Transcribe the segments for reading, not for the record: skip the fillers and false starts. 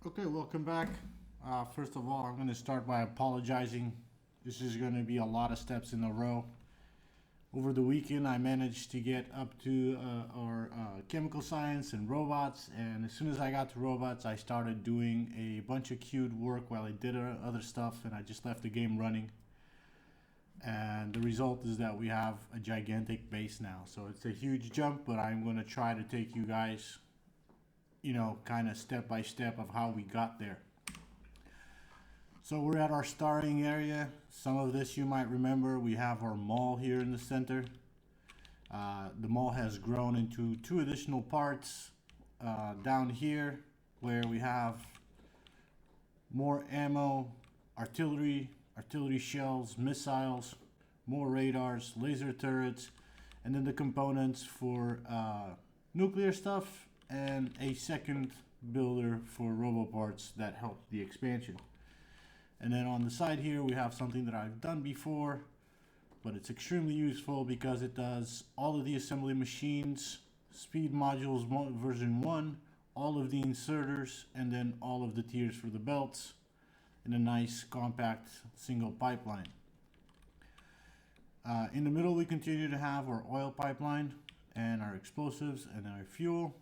Okay, welcome back. First of all, I'm going to start by apologizing. This is going to be a lot of steps in a row. Over the weekend, I managed to get up to our chemical science and robots, and as soon as I got to robots, I started doing a bunch of queued work while I did other stuff, and I just left the game running. And the result is that we have a gigantic base now. So it's a huge jump, but I'm going to try to take you guys, kind of step by step of how we got there. So we're at our starting area. Some of this you might remember. We have our mall here in the center. The mall has grown into two additional parts down here where we have more ammo, artillery shells, missiles, more radars, laser turrets, and then the components for nuclear stuff and a second builder for robo parts that help the expansion. And then on the side here we have something that I've done before, but it's extremely useful because it does all of the assembly machines, speed modules version 1, all of the inserters, and then all of the tiers for the belts in a nice compact single pipeline. In the middle we continue to have our oil pipeline and our explosives and our fuel.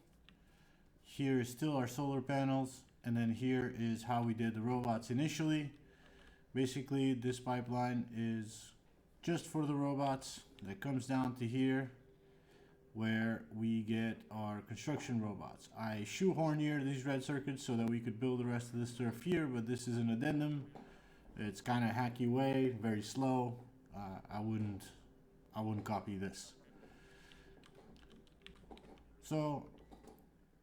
Here is still our solar panels, and then here is how we did the robots initially. Basically, this pipeline is just for the robots that comes down to here where we get our construction robots. I shoehorn here these red circuits so that we could build the rest of this stuff here, but this is an addendum. It's kind of hacky way, very slow. I wouldn't copy this. So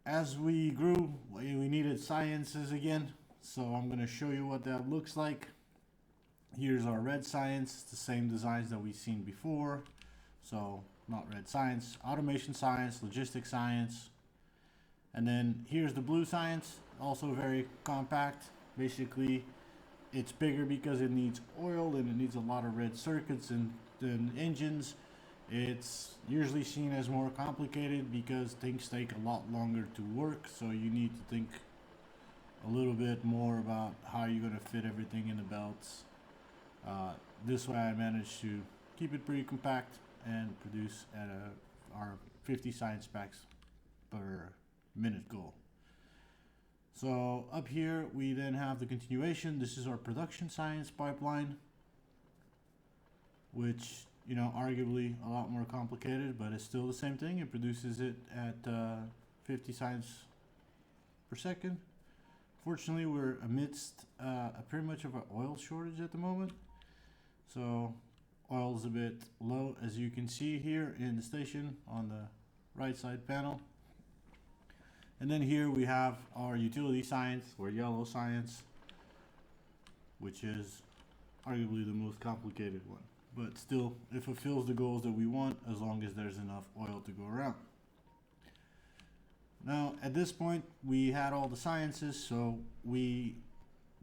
as we grew, we needed sciences again. So I'm going to show you what that looks like. Here's our red science. It's the same designs that we've seen before. So not red science, automation science, logistics science. And then here's the blue science, also very compact. Basically, it's bigger because it needs oil and it needs a lot of red circuits and engines. It's usually seen as more complicated because things take a lot longer to work, so you need to think a little bit more about how you're going to fit everything in the belts. This way I managed to keep it pretty compact and produce at our 50 science packs per minute goal. So up here we then have the continuation. This is our production science pipeline, which arguably a lot more complicated, but it's still the same thing. It produces it at 50 science per second. Fortunately, we're amidst pretty much of an oil shortage at the moment. So oil is a bit low, as you can see here in the station on the right side panel. And then here we have our utility science, or yellow science, which is arguably the most complicated one. But still, it fulfills the goals that we want as long as there's enough oil to go around. Now, at this point, we had all the sciences, so we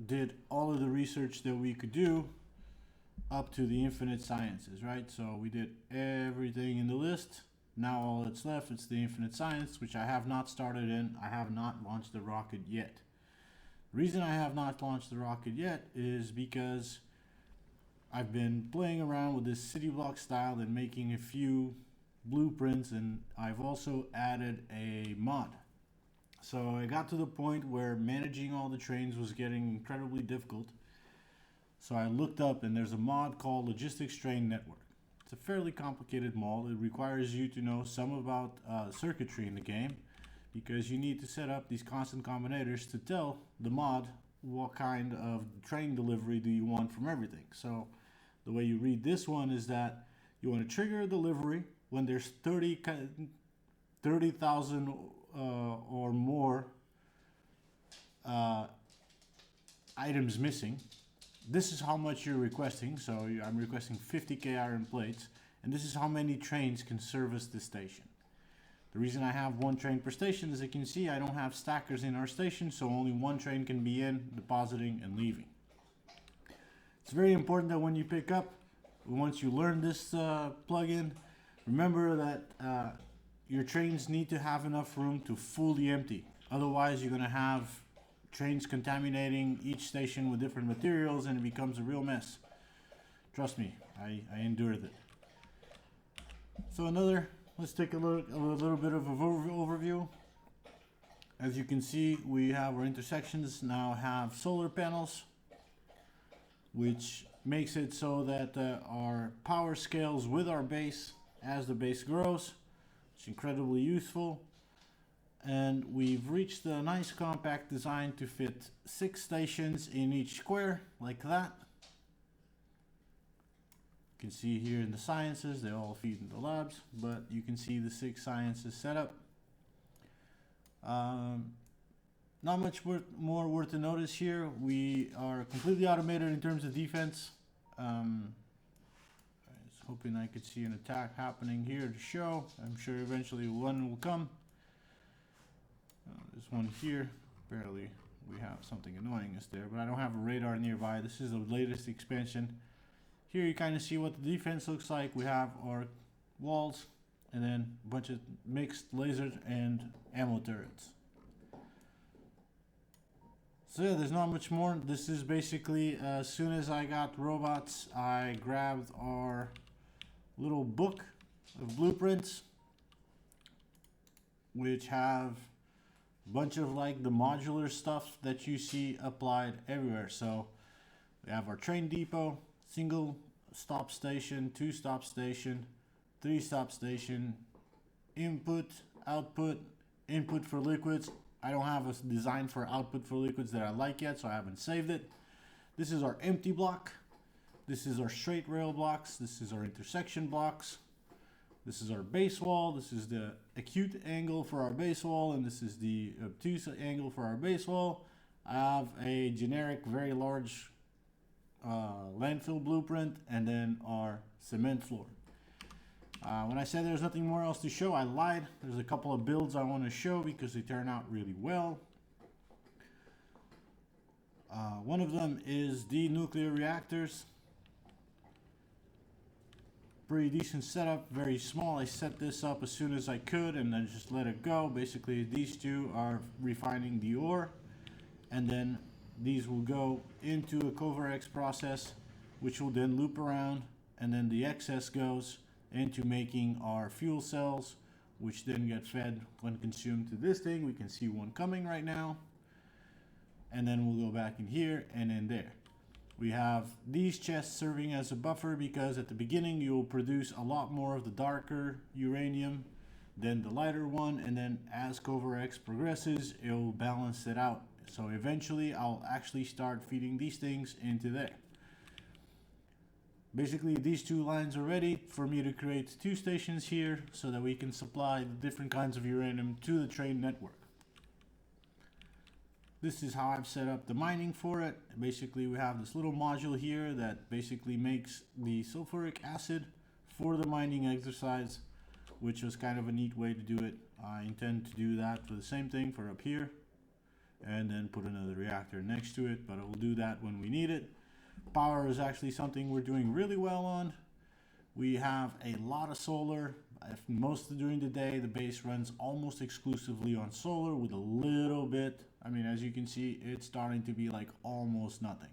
did all of the research that we could do up to the infinite sciences, right? So we did everything in the list. Now all that's left is the infinite science, which I have not started in. I have not launched the rocket yet. The reason I have not launched the rocket yet is because I've been playing around with this city block style and making a few blueprints, and I've also added a mod. So I got to the point where managing all the trains was getting incredibly difficult. So I looked up, and there's a mod called Logistics Train Network. It's a fairly complicated mod. It requires you to know some about circuitry in the game, because you need to set up these constant combinators to tell the mod what kind of train delivery do you want from everything. So the way you read this one is that you want to trigger a delivery when there's 30,000 or more items missing. This is how much you're requesting. So I'm requesting 50k iron plates, and this is how many trains can service this station. The reason I have one train per station, as you can see, I don't have stackers in our station, so only one train can be in, depositing, and leaving. It's very important that when you pick up, once you learn this plugin, remember that your trains need to have enough room to fully empty. Otherwise, you're going to have trains contaminating each station with different materials, and it becomes a real mess. Trust me, I endured it. So let's take a little bit of an overview. As you can see, we have our intersections now have solar panels, which makes it so that our power scales with our base as the base grows. It's incredibly useful. And we've reached a nice compact design to fit 6 stations in each square, like that. You can see here in the sciences, they all feed in the labs, but you can see the 6 sciences setup. Not much more worth to notice here. We are completely automated in terms of defense. I was hoping I could see an attack happening here to show. I'm sure eventually one will come. There's one here. Apparently we have something annoying us there, but I don't have a radar nearby. This is the latest expansion. Here you kind of see what the defense looks like. We have our walls and then a bunch of mixed lasers and ammo turrets. So yeah, there's not much more. This is basically, as soon as I got robots, I grabbed our little book of blueprints, which have a bunch of like the modular stuff that you see applied everywhere. So we have our train depot, single stop station, 2 stop station, 3 stop station, input, output, input for liquids. I don't have a design for output for liquids that I like yet, so I haven't saved it. This is our empty block. This is our straight rail blocks. This is our intersection blocks. This is our base wall. This is the acute angle for our base wall, and this is the obtuse angle for our base wall. I have a generic, very large landfill blueprint, and then our cement floor. When I said there's nothing more else to show, I lied. There's a couple of builds I want to show because they turn out really well. One of them is the nuclear reactors. Pretty decent setup, very small. I set this up as soon as I could and then just let it go. Basically, these two are refining the ore, and then these will go into a Covarex process, which will then loop around, and then the excess goes into making our fuel cells, which then get fed when consumed to this thing. We can see one coming right now, and then we'll go back in here and in there. We have these chests serving as a buffer because at the beginning you'll produce a lot more of the darker uranium than the lighter one, and then as Covarex progresses it'll balance it out. So eventually I'll actually start feeding these things into there. Basically these 2 lines are ready for me to create 2 stations here so that we can supply the different kinds of uranium to the train network. This is how I've set up the mining for it. Basically we have this little module here that basically makes the sulfuric acid for the mining exercise, which was kind of a neat way to do it. I intend to do that for the same thing for up here, and then put another reactor next to it, but I will do that when we need it. Power is actually something we're doing really well on. We have a lot of solar. Most during the day the base runs almost exclusively on solar with a little bit, I mean, as you can see, it's starting to be like almost nothing.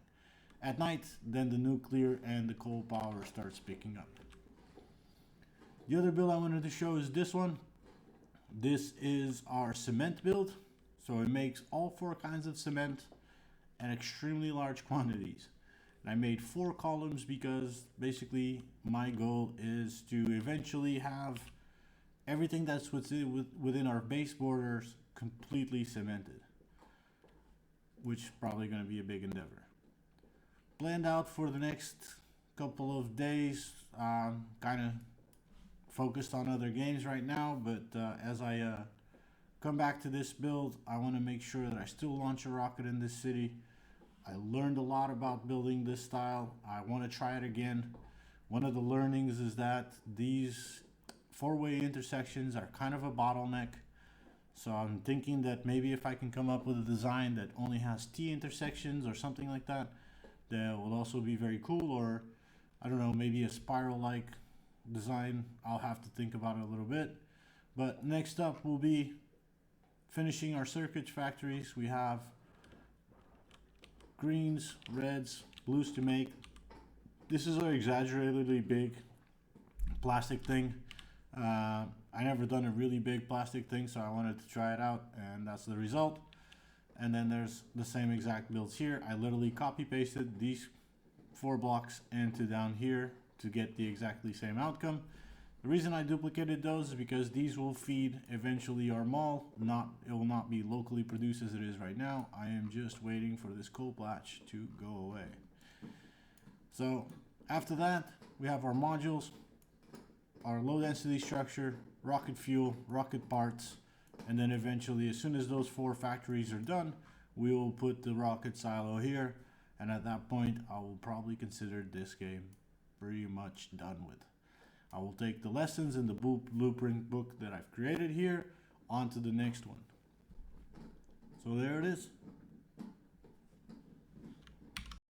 At night, then the nuclear and the coal power starts picking up. The other build I wanted to show is this one. This is our cement build. So it makes all 4 kinds of cement at extremely large quantities. And I made 4 columns because basically my goal is to eventually have everything that's within our base borders completely cemented, which is probably going to be a big endeavor. Planned out for the next couple of days, kind of focused on other games right now, but as I come back to this build, I want to make sure that I still launch a rocket in this city. I learned a lot about building this style. I want to try it again. One of the learnings is that these 4-way intersections are kind of a bottleneck. So I'm thinking that maybe if I can come up with a design that only has T intersections or something like that, that will also be very cool. Or I don't know, maybe a spiral-like design. I'll have to think about it a little bit. But next up will be finishing our circuit factories. We have greens, reds, blues to make. This is an exaggeratedly big plastic thing. I never done a really big plastic thing, so I wanted to try it out, and that's the result. And then there's the same exact builds here. I literally copy pasted these 4 blocks into down here to get the exactly same outcome. The reason I duplicated those is because these will feed eventually our mall. It will not be locally produced as it is right now. I am just waiting for this coal patch to go away. So after that, we have our modules, our low density structure, rocket fuel, rocket parts, and then eventually, as soon as those 4 factories are done, we will put the rocket silo here, and at that point I will probably consider this game pretty much done with. I will take the lessons in the blueprint book that I've created here onto the next one. So there it is.